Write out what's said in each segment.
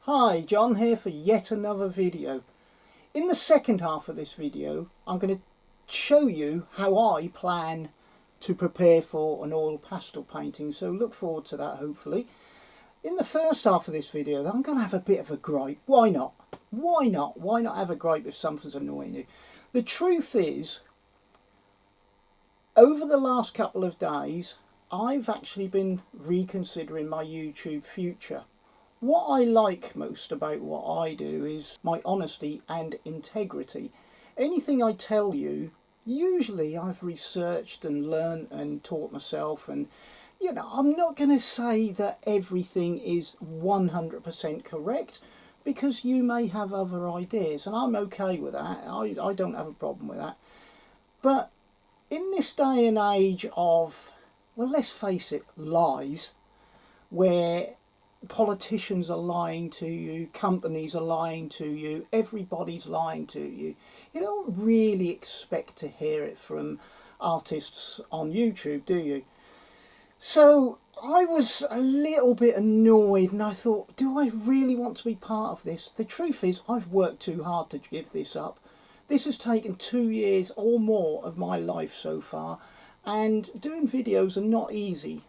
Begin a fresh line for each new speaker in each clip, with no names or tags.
Hi, John here for yet another video. In the second half of this video, I'm going to show you how I plan to prepare for an oil pastel painting, so look forward to that hopefully. In the first half of this video, I'm going to have a bit of a gripe. Why not? Why not? Why not have a gripe if something's annoying you? The truth is, over the last couple of days, I've actually been reconsidering my YouTube future. What I like most about what I do is my honesty and integrity. Anything I tell you, usually I've researched and learned and taught myself, and you know, I'm not going to say that everything is 100% correct, because you may have other ideas, and I'm okay with that. I don't have a problem with that. But in this day and age of, well, let's face it, lies, where politicians are lying to you, companies are lying to you, everybody's lying to you, you don't really expect to hear it from artists on YouTube, do you? So I was a little bit annoyed, and I thought, do I really want to be part of this? The truth is, I've worked too hard to give this up. This has taken 2 years or more of my life so far, and doing videos are not easy.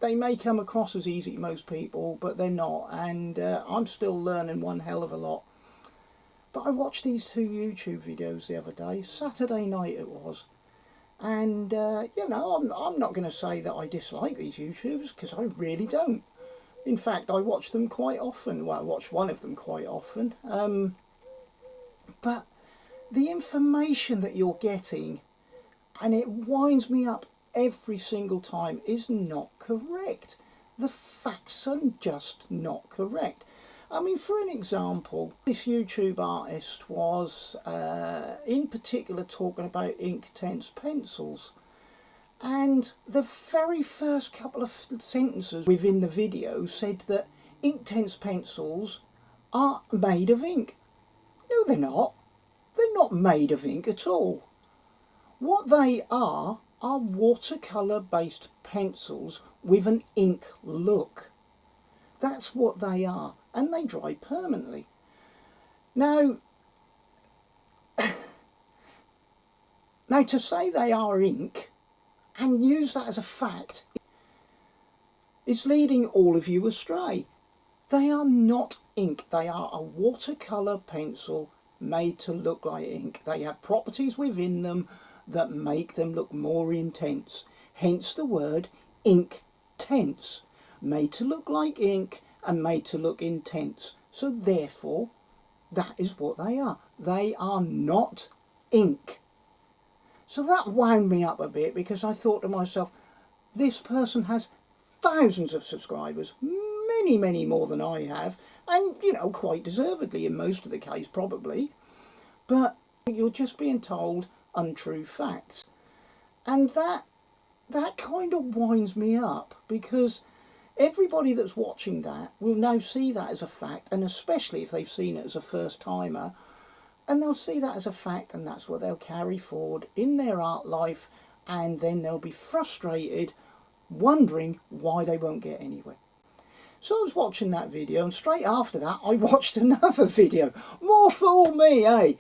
They may come across as easy to most people, but they're not, and I'm still learning one hell of a lot. But I watched these 2 YouTube videos the other day, Saturday night it was, and you know, I'm not going to say that I dislike these YouTubers, because I really don't. In fact, I watch them quite often. Well, I watch one of them quite often. But the information that you're getting, and it winds me up every single time, is not correct. The facts are just not correct. I mean, for an example, this YouTube artist was in particular talking about Inktense pencils, and the very first couple of sentences within the video said that Inktense pencils are made of ink. No, they're not. They're not made of ink at all. What they are watercolour based pencils with an ink look. That's what they are, and they dry permanently. Now to say they are ink and use that as a fact is leading all of you astray. They are not ink. They are a watercolour pencil made to look like ink. They have properties within them that make them look more intense. Hence the word Inktense. Made to look like ink and made to look intense. So therefore, that is what they are. They are not ink. So that wound me up a bit, because I thought to myself, this person has thousands of subscribers, many more than I have, and you know, quite deservedly in most of the case probably, but you're just being told untrue facts, and that kind of winds me up, because everybody that's watching that will now see that as a fact, and especially if they've seen it as a first timer, and they'll see that as a fact, and that's what they'll carry forward in their art life, and then they'll be frustrated, wondering why they won't get anywhere. So I was watching that video, and straight after that I watched another video. More fool me, eh?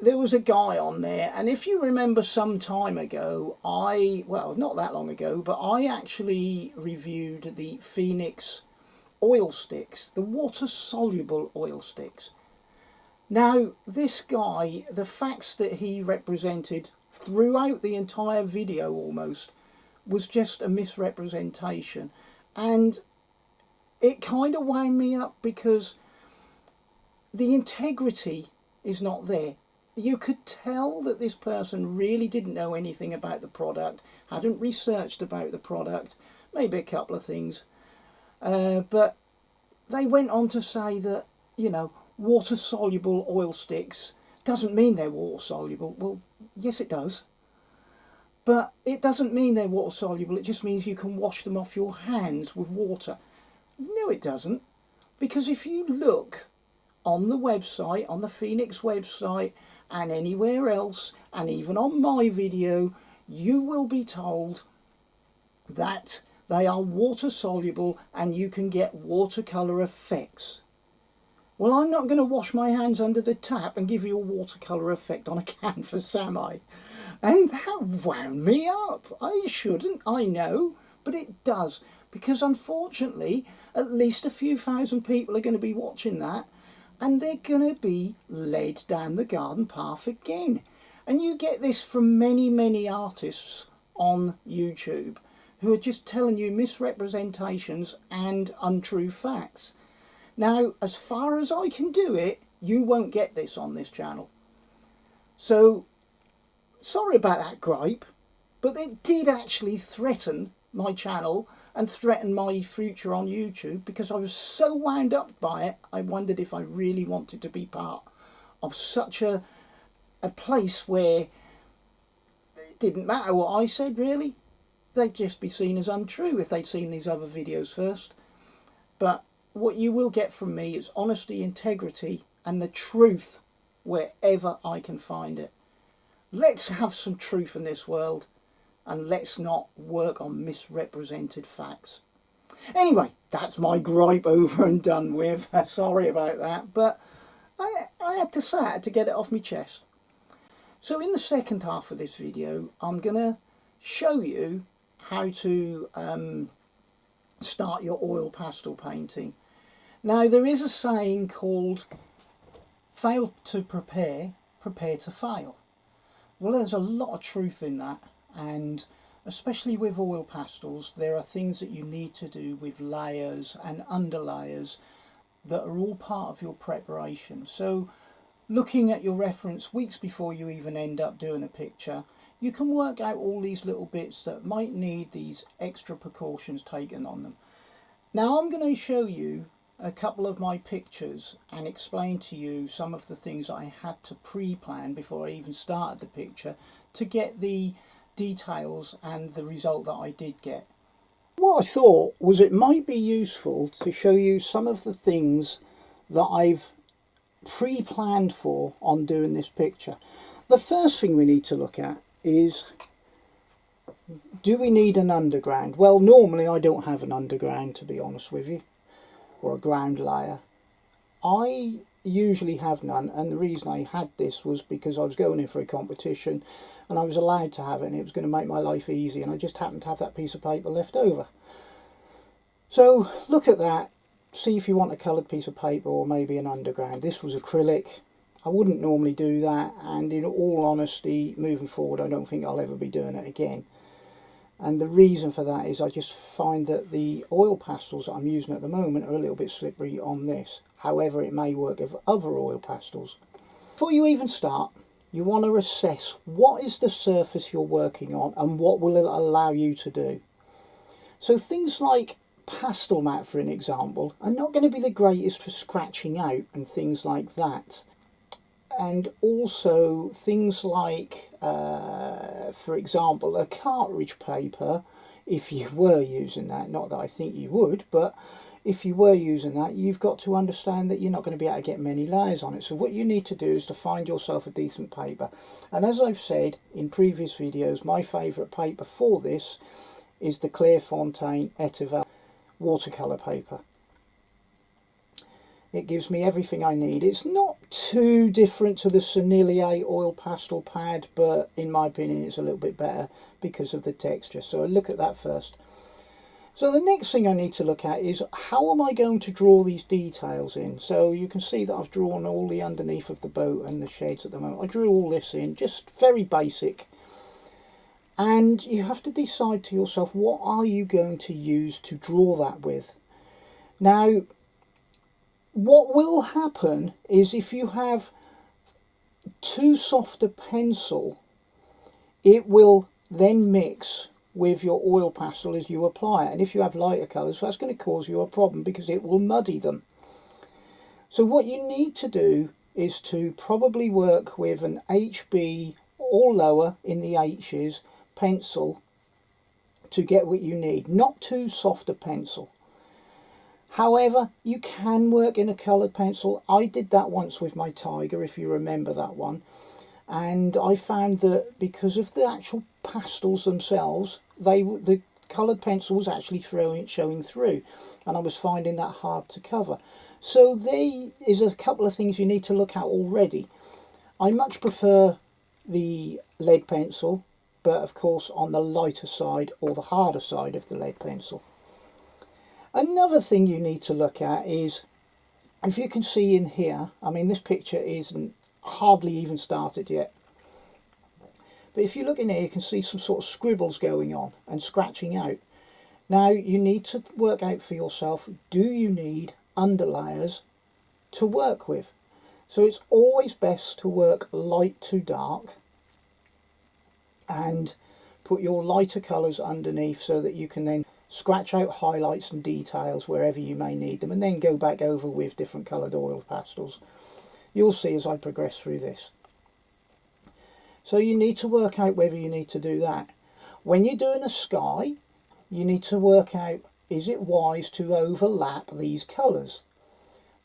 There was a guy on there, and if you remember some time ago, well, not that long ago, but I actually reviewed the Phoenix oil sticks, the water-soluble oil sticks. Now, this guy, the facts that he represented throughout the entire video almost, was just a misrepresentation, and it kind of wound me up, because the integrity is not there. You could tell that this person really didn't know anything about the product, hadn't researched about the product, maybe a couple of things, but they went on to say that, you know, water-soluble oil sticks doesn't mean they're water-soluble. Well, yes it does, but it doesn't mean they're water-soluble, it just means you can wash them off your hands with water. No, it doesn't, because if you look on the website, on the Phoenix website, and anywhere else, and even on my video, you will be told that they are water soluble and you can get watercolour effects. Well, I'm not going to wash my hands under the tap and give you a watercolour effect on a canvas, am I? And that wound me up. I shouldn't, I know, but it does. Because unfortunately, at least a few thousand people are going to be watching that, and they're going to be led down the garden path again. And you get this from many, many artists on YouTube who are just telling you misrepresentations and untrue facts. Now, as far as I can do it, you won't get this on this channel. So, sorry about that gripe, but it did actually threaten my channel and threaten my future on YouTube, because I was so wound up by it, I wondered if I really wanted to be part of such a place where it didn't matter what I said, really. They'd just be seen as untrue if they'd seen these other videos first. But what you will get from me is honesty, integrity, and the truth wherever I can find it. Let's have some truth in this world, and let's not work on misrepresented facts. Anyway, that's my gripe over and done with. Sorry about that, but I had to say it, I had to get it off my chest. So in the second half of this video, I'm going to show you how to start your oil pastel painting. Now, there is a saying called fail to prepare, prepare to fail. Well, there's a lot of truth in that, and especially with oil pastels, there are things that you need to do with layers and underlayers that are all part of your preparation. So looking at your reference weeks before you even end up doing a picture, you can work out all these little bits that might need these extra precautions taken on them. Now I'm going to show you a couple of my pictures and explain to you some of the things I had to pre-plan before I even started the picture to get the details and the result that I did get. What I thought was it might be useful to show you some of the things that I've pre-planned for on doing this picture. The first thing we need to look at is, do we need an underground? Well, normally I don't have an underground, to be honest with you, or a ground layer. I usually have none, and the reason I had this was because I was going in for a competition and I was allowed to have it, and it was going to make my life easy, and I just happened to have that piece of paper left over. So look at that, see if you want a coloured piece of paper or maybe an underground. This was acrylic. I wouldn't normally do that, and in all honesty, moving forward, I don't think I'll ever be doing it again. And the reason for that is I just find that the oil pastels that I'm using at the moment are a little bit slippery on this. However, it may work with other oil pastels. Before you even start, you want to assess what is the surface you're working on and what will it allow you to do. So things like pastel mat, for an example, are not going to be the greatest for scratching out and things like that. And also things like, for example, a cartridge paper, if you were using that, not that I think you would, but if you were using that, you've got to understand that you're not going to be able to get many layers on it. So what you need to do is to find yourself a decent paper. And as I've said in previous videos, my favourite paper for this is the Clairefontaine Eteval watercolour paper. It gives me everything I need. It's not too different to the Sennelier oil pastel pad, but in my opinion it's a little bit better because of the texture. So I'll look at that first. So the next thing I need to look at is, how am I going to draw these details in? So you can see that I've drawn all the underneath of the boat and the shades at the moment. I drew all this in, just very basic. And you have to decide to yourself, what are you going to use to draw that with? Now, what will happen is if you have too soft a pencil, it will then mix with your oil pastel as you apply it. And if you have lighter colours, that's going to cause you a problem because it will muddy them. So what you need to do is to probably work with an HB or lower in the H's pencil to get what you need. Not too soft a pencil. However, you can work in a coloured pencil. I did that once with my Tiger, if you remember that one. And I found that because of the actual pastels themselves, the coloured pencil was actually showing through. And I was finding that hard to cover. So there is a couple of things you need to look at already. I much prefer the lead pencil, but of course on the lighter side or the harder side of the lead pencil. Another thing you need to look at is, if you can see in here, I mean this picture isn't hardly even started yet, but if you look in here you can see some sort of scribbles going on and scratching out. Now you need to work out for yourself, do you need underlayers to work with? So it's always best to work light to dark and put your lighter colours underneath so that you can then scratch out highlights and details wherever you may need them, and then go back over with different coloured oil pastels. You'll see as I progress through this. So you need to work out whether you need to do that. When you're doing a sky, you need to work out, is it wise to overlap these colours,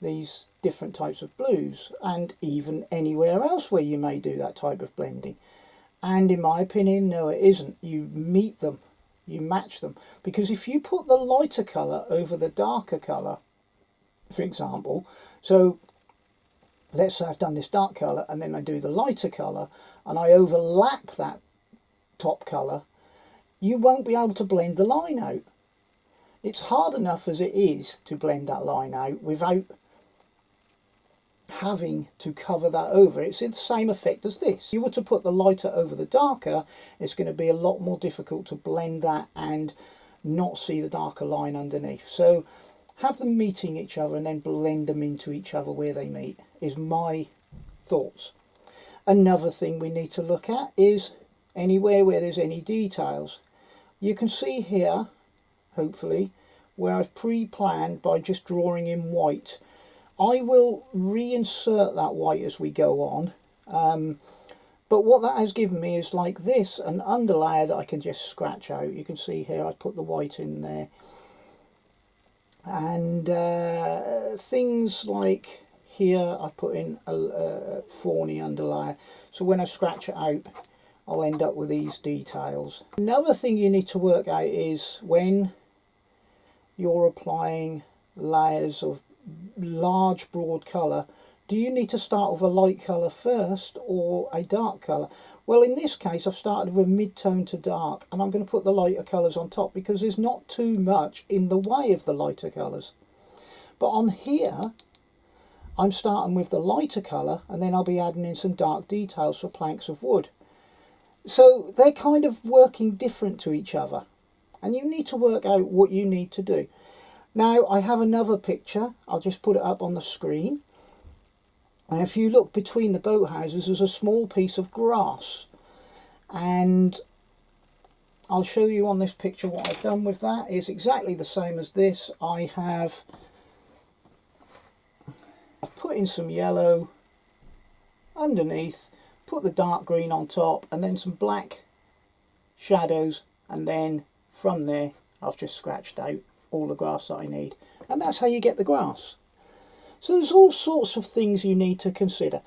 these different types of blues, and even anywhere else where you may do that type of blending. And in my opinion, no, it isn't. You meet them, you match them, because if you put the lighter colour over the darker colour, for example, so let's say I've done this dark colour and then I do the lighter colour and I overlap that top colour, you won't be able to blend the line out. It's hard enough as it is to blend that line out without having to cover that over. It's the same effect as this. If you were to put the lighter over the darker, it's going to be a lot more difficult to blend that and not see the darker line underneath. So have them meeting each other and then blend them into each other where they meet, is my thoughts. Another thing we need to look at is anywhere where there's any details. You can see here, hopefully, where I've pre-planned by just drawing in white. I will reinsert that white as we go on, but what that has given me is like this, an underlayer that I can just scratch out. You can see here I put the white in there, and things like here I put in a fawny underlayer, so when I scratch it out I'll end up with these details. Another thing you need to work out is when you're applying layers of large broad colour, do you need to start with a light colour first or a dark colour? Well, in this case I've started with mid-tone to dark, and I'm going to put the lighter colours on top because there's not too much in the way of the lighter colours. But on here I'm starting with the lighter colour and then I'll be adding in some dark details for planks of wood. So they're kind of working different to each other, and you need to work out what you need to do. Now I have another picture, I'll just put it up on the screen, and if you look between the boathouses there's a small piece of grass, and I'll show you on this picture what I've done with that. Is exactly the same as this. I've put in some yellow underneath, put the dark green on top, and then some black shadows, and then from there I've just scratched out all the grass that I need, and that's how you get the grass. So there's all sorts of things you need to consider.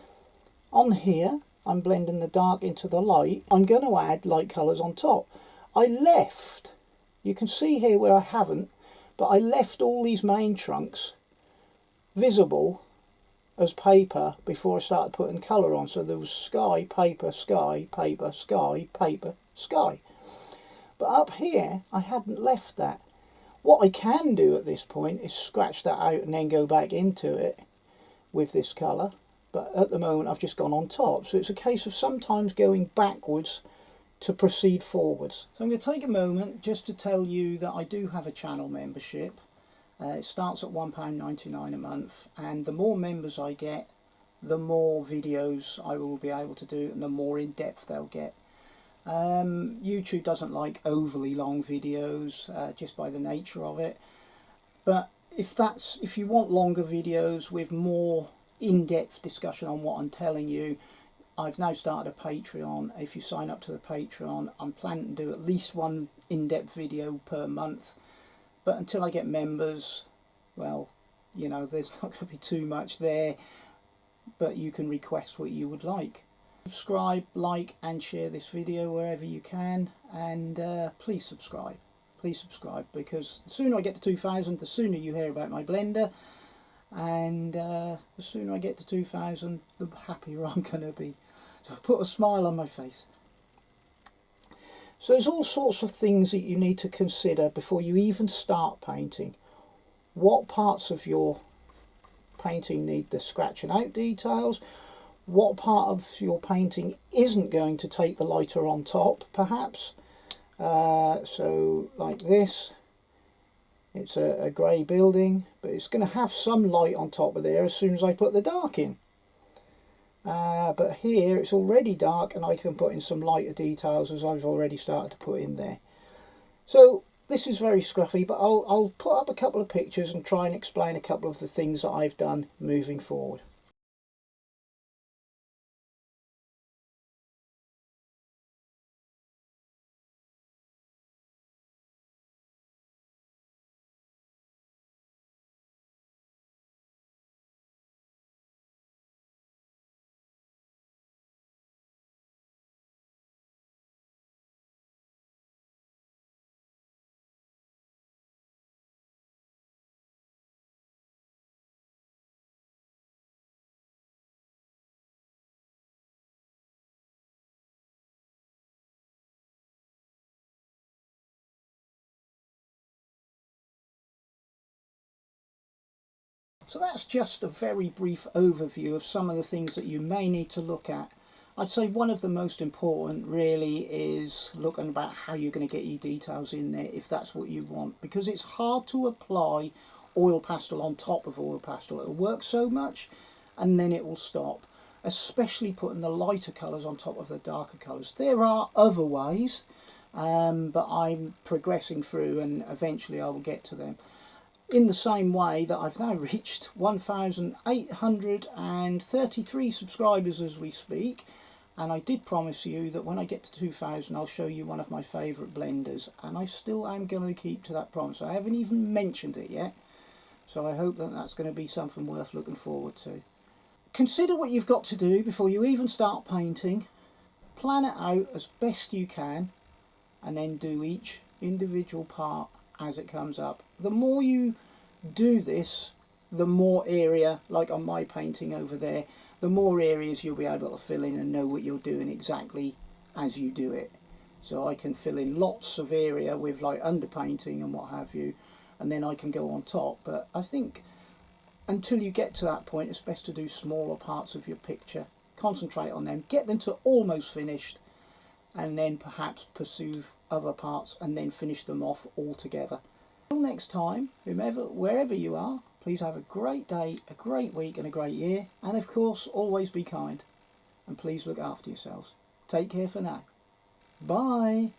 On here I'm blending the dark into the light. I'm going to add light colours on top. I left, you can see here where I haven't, but I left all these main trunks visible as paper before I started putting colour on. So there was sky, paper, sky, paper, sky, paper, sky. But up here I hadn't left that. What I can do at this point is scratch that out and then go back into it with this colour. But at the moment I've just gone on top. So it's a case of sometimes going backwards to proceed forwards. So I'm going to take a moment just to tell you that I do have a channel membership. It starts at £1.99 a month, and the more members I get, the more videos I will be able to do and the more in depth they'll get. YouTube doesn't like overly long videos just by the nature of it, but if you want longer videos with more in-depth discussion on what I'm telling you, I've now started a Patreon. If you sign up to the Patreon, I'm planning to do at least one in-depth video per month. But until I get members, well, you know, there's not going to be too much there, but you can request what you would like. Subscribe, like and share this video wherever you can, and please subscribe, because the sooner I get to 2,000, the sooner you hear about my blender, and the sooner I get to 2000, the happier I'm going to be. So I put a smile on my face. So there's all sorts of things that you need to consider before you even start painting. What parts of your painting need the scratching out details? What part of your painting isn't going to take the lighter on top, perhaps? So like this, it's a grey building, but it's going to have some light on top of there as soon as I put the dark in. But here it's already dark and I can put in some lighter details as I've already started to put in there. So this is very scruffy, but I'll put up a couple of pictures and try and explain a couple of the things that I've done moving forward. So that's just a very brief overview of some of the things that you may need to look at. I'd say one of the most important really is looking about how you're going to get your details in there if that's what you want, because it's hard to apply oil pastel on top of oil pastel. It'll work so much and then it will stop, especially putting the lighter colours on top of the darker colours. There are other ways, but I'm progressing through and eventually I will get to them. In the same way that I've now reached 1,833 subscribers as we speak, and I did promise you that when I get to 2,000 I'll show you one of my favourite blenders, and I still am going to keep to that promise. I haven't even mentioned it yet, so I hope that that's going to be something worth looking forward to. Consider what you've got to do before you even start painting, plan it out as best you can, and then do each individual part as it comes up. The more you do this, the more area, like on my painting over there, the more areas you'll be able to fill in and know what you're doing exactly as you do it. So I can fill in lots of area with like underpainting and what have you, and then I can go on top. But I think until you get to that point, it's best to do smaller parts of your picture, concentrate on them, get them to almost finished, and then perhaps pursue other parts and then finish them off altogether. Until next time, wherever you are, please have a great day, a great week and a great year, and of course always be kind, and please look after yourselves. Take care for now. Bye.